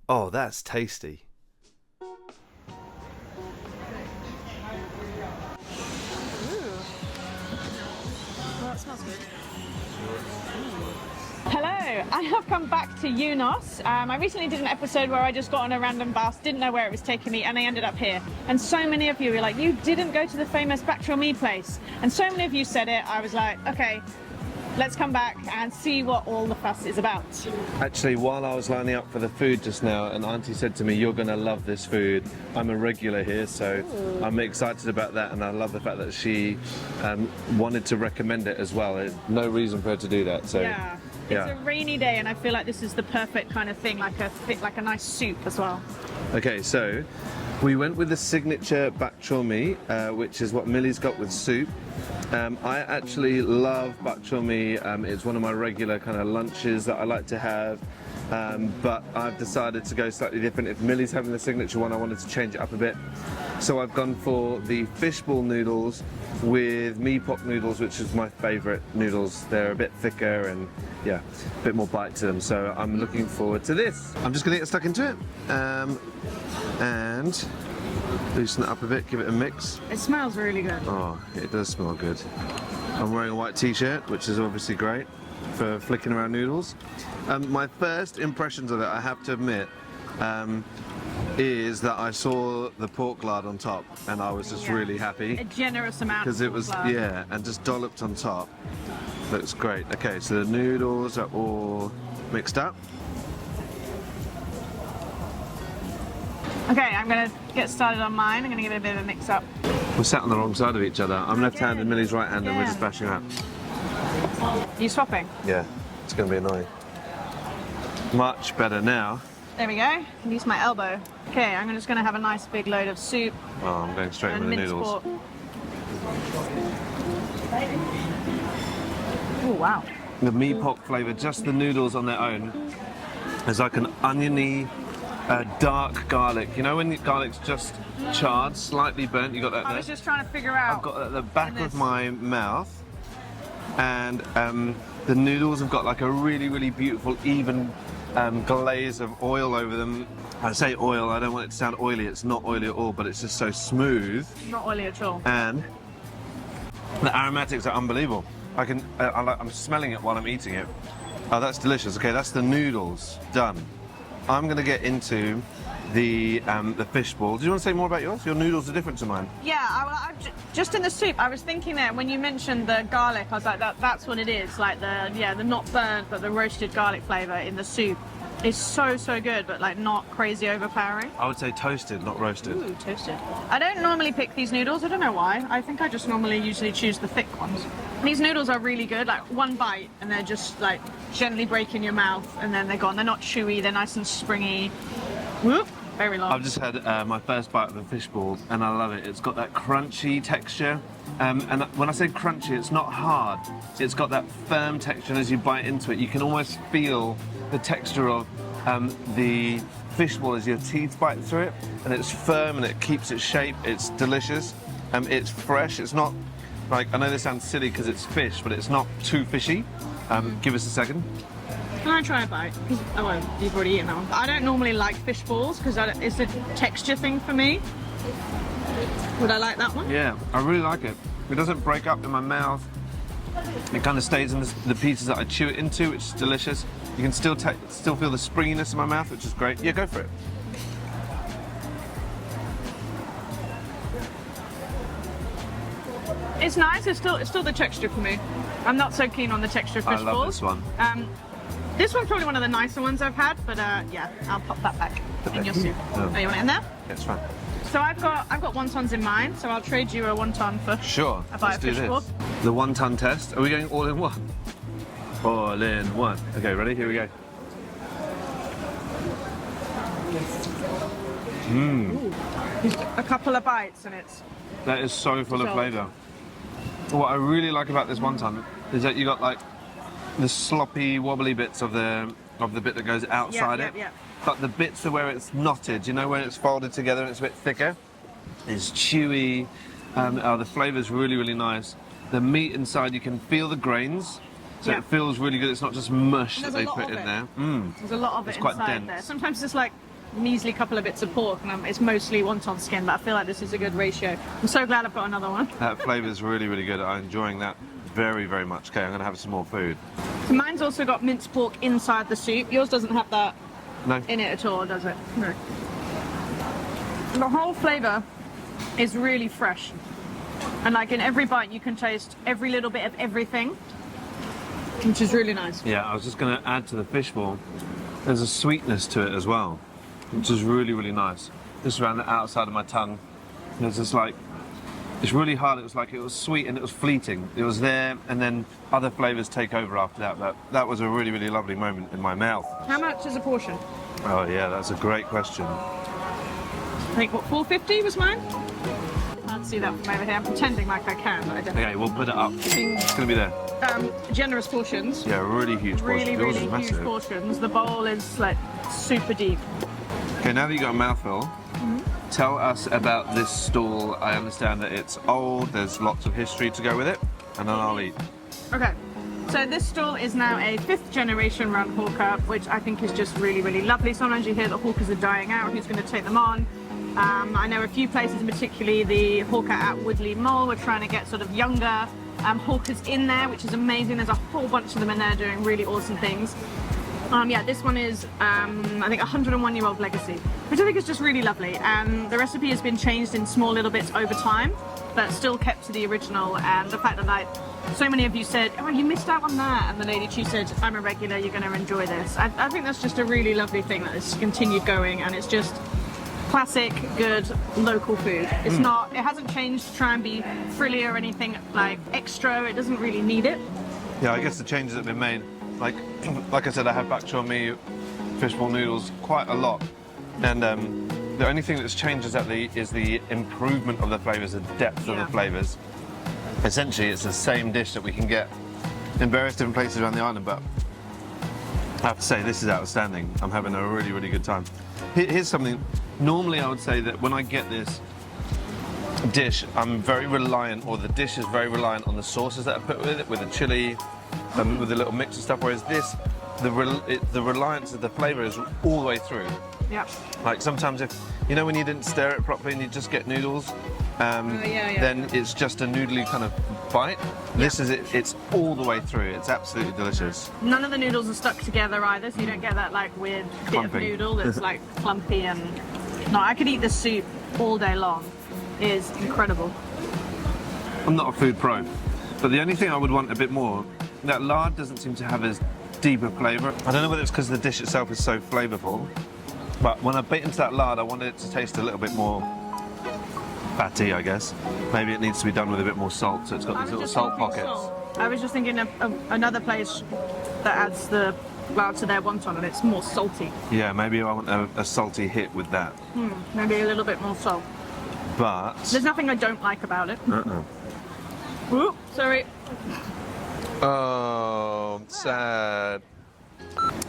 Oh, that's tasty. Well, that smells good. Hello, I have come back to Eunos. I recently did an episode where I just got on a random bus, didn't know where it was taking me, and I ended up here. And so many of you were like, you didn't go to the famous BAK CHOR MEE place. And so many of you said it, I was like, okay, let's come back and see what all the fuss is about. Actually, while I was lining up for the food just now, an auntie said to me, you're going to love this food. I'm a regular here, so I'm excited about that, and I love the fact that she wanted to recommend it as well. No reason for her to do that. So Yeah. It's a rainy day, and I feel like this is the perfect kind of thing, like a nice soup as well. Okay, so we went with the signature BAK CHOR MEE, which is what Millie's got with soup. I actually love BAK CHOR MEE. It's one of my regular kind of lunches that I like to have. But I've decided to go slightly different. If Millie's having the signature one, I wanted to change it up a bit. So I've gone for the fishball noodles with mee pok noodles, which is my favourite noodles. They're a bit thicker and yeah, a bit more bite to them. So I'm looking forward to this. I'm just going to get stuck into it and loosen it up a bit, give it a mix. It smells really good. Oh, it does smell good. I'm wearing a white t-shirt, which is obviously great for flicking around noodles. My first impressions of it, I have to admit, is that I saw the pork lard on top and I was just really happy. A generous amount. Because it was, yeah, and just dolloped on top. Looks great. Okay, so the noodles are all mixed up. Okay, I'm going to get started on mine. I'm going to give it a bit of a mix up. We're sat on the wrong side of each other. I'm left-handed, Millie's right-handed, and we're just bashing out. Are you swapping? Yeah, it's going to be annoying. Much better now. There we go. I can use my elbow. Okay, I'm just going to have a nice big load of soup. Oh, I'm going straight and with the noodles. Pork. Oh, wow. The mee pok flavour, just the noodles on their own, is like an oniony, dark garlic. You know when the garlic's just charred, slightly burnt, you got that there? I was just trying to figure out. I've got that at the back of my mouth, and the noodles have got like a really, really beautiful, even glaze of oil over them. I say oil, I don't want it to sound oily, it's not oily at all, but it's just so smooth. Not oily at all. And the aromatics are unbelievable. I'm smelling it while I'm eating it. Oh, that's delicious. Okay, that's the noodles done. I'm going to get into the fishball. Do you want to say more about yours? Your noodles are different to mine. Yeah, just in the soup, I was thinking that when you mentioned the garlic, I was like, that's what it is. Like the not burnt, but the roasted garlic flavour in the soup is so good, but like not crazy overpowering. I would say toasted, not roasted. Ooh, toasted. I don't normally pick these noodles. I don't know why. I think I just usually choose the thick ones. These noodles are really good, like one bite and they're just like gently break in your mouth and then they're gone. They're not chewy, they're nice and springy. Whoop, very long. I've just had my first bite of a fishball and I love it. It's got that crunchy texture. And when I say crunchy, it's not hard. It's got that firm texture, and as you bite into it, you can almost feel the texture of the fishball as your teeth bite through it. And it's firm and it keeps its shape. It's delicious. It's fresh. It's not like, I know this sounds silly because it's fish, but it's not too fishy. Give us a second. Can I try a bite? Oh, well, you've already eaten that one. I don't normally like fish balls because it's a texture thing for me. Would I like that one? Yeah, I really like it. It doesn't break up in my mouth. It kind of stays in the pieces that I chew it into, which is delicious. You can still feel the springiness in my mouth, which is great. Yeah, go for it. It's nice. It's still the texture for me. I'm not so keen on the texture of fish balls. I love this one. This one's probably one of the nicer ones I've had, but yeah, I'll pop that back in your soup. Oh, you want it in there? Yeah, it's fine. So I've got wontons in mine, so I'll trade you a wonton for a bite of fish ball. The wonton test. Are we going all in one? All in one. Okay, ready? Here we go. A couple of bites and That is so full of flavour. What I really like about this wonton is that you got like the sloppy, wobbly bits of the bit that goes outside it. But the bits are where it's knotted, you know, when it's folded together and it's a bit thicker. It's chewy. The flavour's really, really nice. The meat inside, you can feel the grains. So it feels really good. It's not just mush that they put in there. There's a lot of it quite inside dense. there. Sometimes it's like measly couple of bits of pork, and it's mostly wonton skin, but I feel like this is a good ratio. I'm so glad I've got another one. That flavour is really, really good. I'm enjoying that very, very much. Okay, I'm going to have some more food. So mine's also got minced pork inside the soup. Yours doesn't have that No. in it at all, does it? No. The whole flavour is really fresh. And like in every bite you can taste every little bit of everything, which is really nice. Yeah, I was just going to add to the fishball. There's a sweetness to it as well, which is really, really nice. Just around the outside of my tongue. There's this like, it's really hard. It was like, it was sweet and it was fleeting. It was there and then other flavours take over after that. But that was a really, really lovely moment in my mouth. How much is a portion? Oh yeah, that's a great question. I think, what, $4.50 was mine? Can't see that from over here. I'm pretending like I can, but I don't. Okay, we'll put it up. It's going to be there. Generous portions. Yeah, really huge portion. Really, Yours really is huge massive. portions. The bowl is like super deep. Okay, now that you've got a mouthful, tell us about this stall. I understand that it's old, there's lots of history to go with it, and then I'll eat. Okay, so this stall is now a 5th generation run hawker, which I think is just really, really lovely. Sometimes you hear that hawkers are dying out, who's going to take them on? I know a few places, particularly the hawker at Woodley Mall, we're trying to get sort of younger hawkers in there, which is amazing. There's a whole bunch of them in there doing really awesome things. Yeah, this one is, I think, a 101-year-old legacy, which I think is just really lovely. And the recipe has been changed in small little bits over time, but still kept to the original. And the fact that, like, so many of you said, oh, you missed out on that, and the lady Chu said, I'm a regular, you're going to enjoy this. I think that's just a really lovely thing that has continued going, and it's just classic, good, local food. It's not, it hasn't changed to try and be frilly or anything like extra. It doesn't really need it. Yeah, I guess the changes that have been made, like I said, I have bak chor mee, fishball noodles quite a lot, and the only thing that's changed is the improvement of the flavours, the depth of the flavours. Essentially, it's the same dish that we can get in various different places around the island, but I have to say, this is outstanding. I'm having a really, really good time. Here's something. Normally, I would say that when I get this dish, I'm very reliant, or the dish is very reliant on the sauces that I put with it, with the chili, with the little mix of stuff. Whereas this, the reliance of the flavour is all the way through. Yeah. Like sometimes, if you know when you didn't stir it properly and you just get noodles, then it's just a noodly kind of bite. This is it. It's all the way through. It's absolutely delicious. None of the noodles are stuck together either, so you don't get that like weird bit of noodle that's like clumpy and. No, I could eat this soup all day long. It is incredible. I'm not a food pro, but the only thing I would want a bit more, that lard doesn't seem to have as deep a flavour. I don't know whether it's because the dish itself is so flavourful, but when I bit into that lard, I wanted it to taste a little bit more fatty, I guess. Maybe it needs to be done with a bit more salt, so it's got these little salt pockets. I was just thinking of another place that adds the lard to their wonton, and it's more salty. Yeah, maybe I want a salty hit with that. Maybe a little bit more salt. But There's nothing I don't like about it. Ooh, sorry. oh, sad.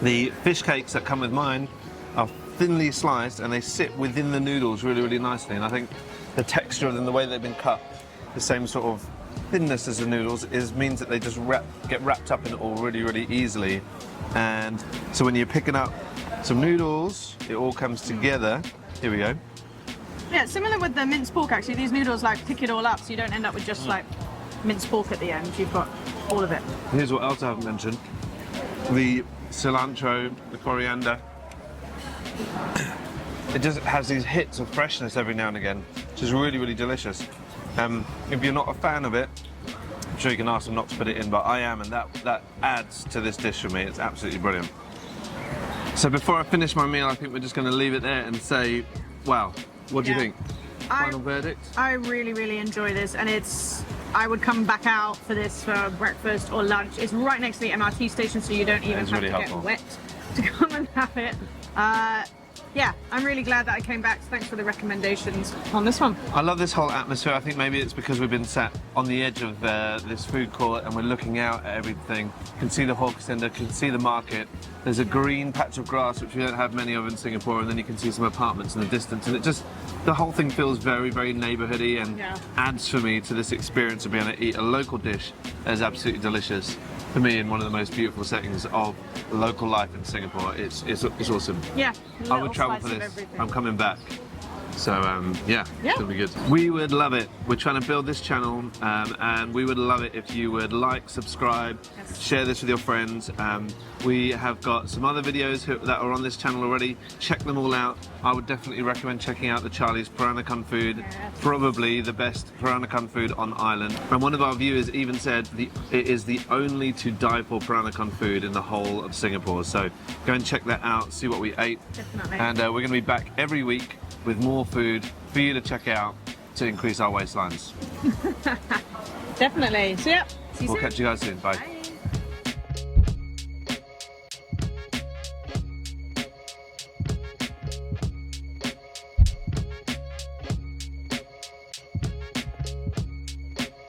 The fish cakes that come with mine are thinly sliced and they sit within the noodles really, really nicely. And I think the texture of them, the way they've been cut, the same sort of thinness as the noodles, means that they just get wrapped up in it all really, really easily. And so when you're picking up some noodles, it all comes together. Here we go. Yeah, similar with the minced pork actually. These noodles like pick it all up, so you don't end up with just like minced pork at the end. You've got all of it. Here's what else I haven't mentioned. The cilantro, the coriander. It just has these hits of freshness every now and again, which is really, really delicious. If you're not a fan of it, I'm sure you can ask them not to put it in, but I am, and that adds to this dish for me. It's absolutely brilliant. So before I finish my meal, I think we're just going to leave it there and say, wow, what do you think? Final verdict? I really, really enjoy this, and I would come back out for this for breakfast or lunch. It's right next to the MRT station, so you don't even have really to helpful. get wet to come and have it. Yeah, I'm really glad that I came back. Thanks for the recommendations on this one. I love this whole atmosphere. I think maybe it's because we've been sat on the edge of this food court and we're looking out at everything. You can see the hawker centre, you can see the market. There's a green patch of grass, which we don't have many of in Singapore, and then you can see some apartments in the distance. And the whole thing feels very, very neighbourhoody and adds for me to this experience of being able to eat a local dish that is absolutely delicious. for me in one of the most beautiful settings of local life in Singapore. It's awesome. Yeah. I would travel for this. I'm coming back. So yeah, it's gonna be good. We would love it. We're trying to build this channel, and we would love it if you would like, subscribe, share this with your friends. We have got some other videos that are on this channel already. Check them all out. I would definitely recommend checking out the Charlie's Peranakan food. Probably the best Peranakan food on the island. And one of our viewers even said it is the only to die for Peranakan food in the whole of Singapore. So go and check that out, see what we ate. Definitely. And we're going to be back every week with more food for you to check out to increase our waistlines. Definitely. So yeah, see you We'll soon. catch you guys soon. Bye. Bye.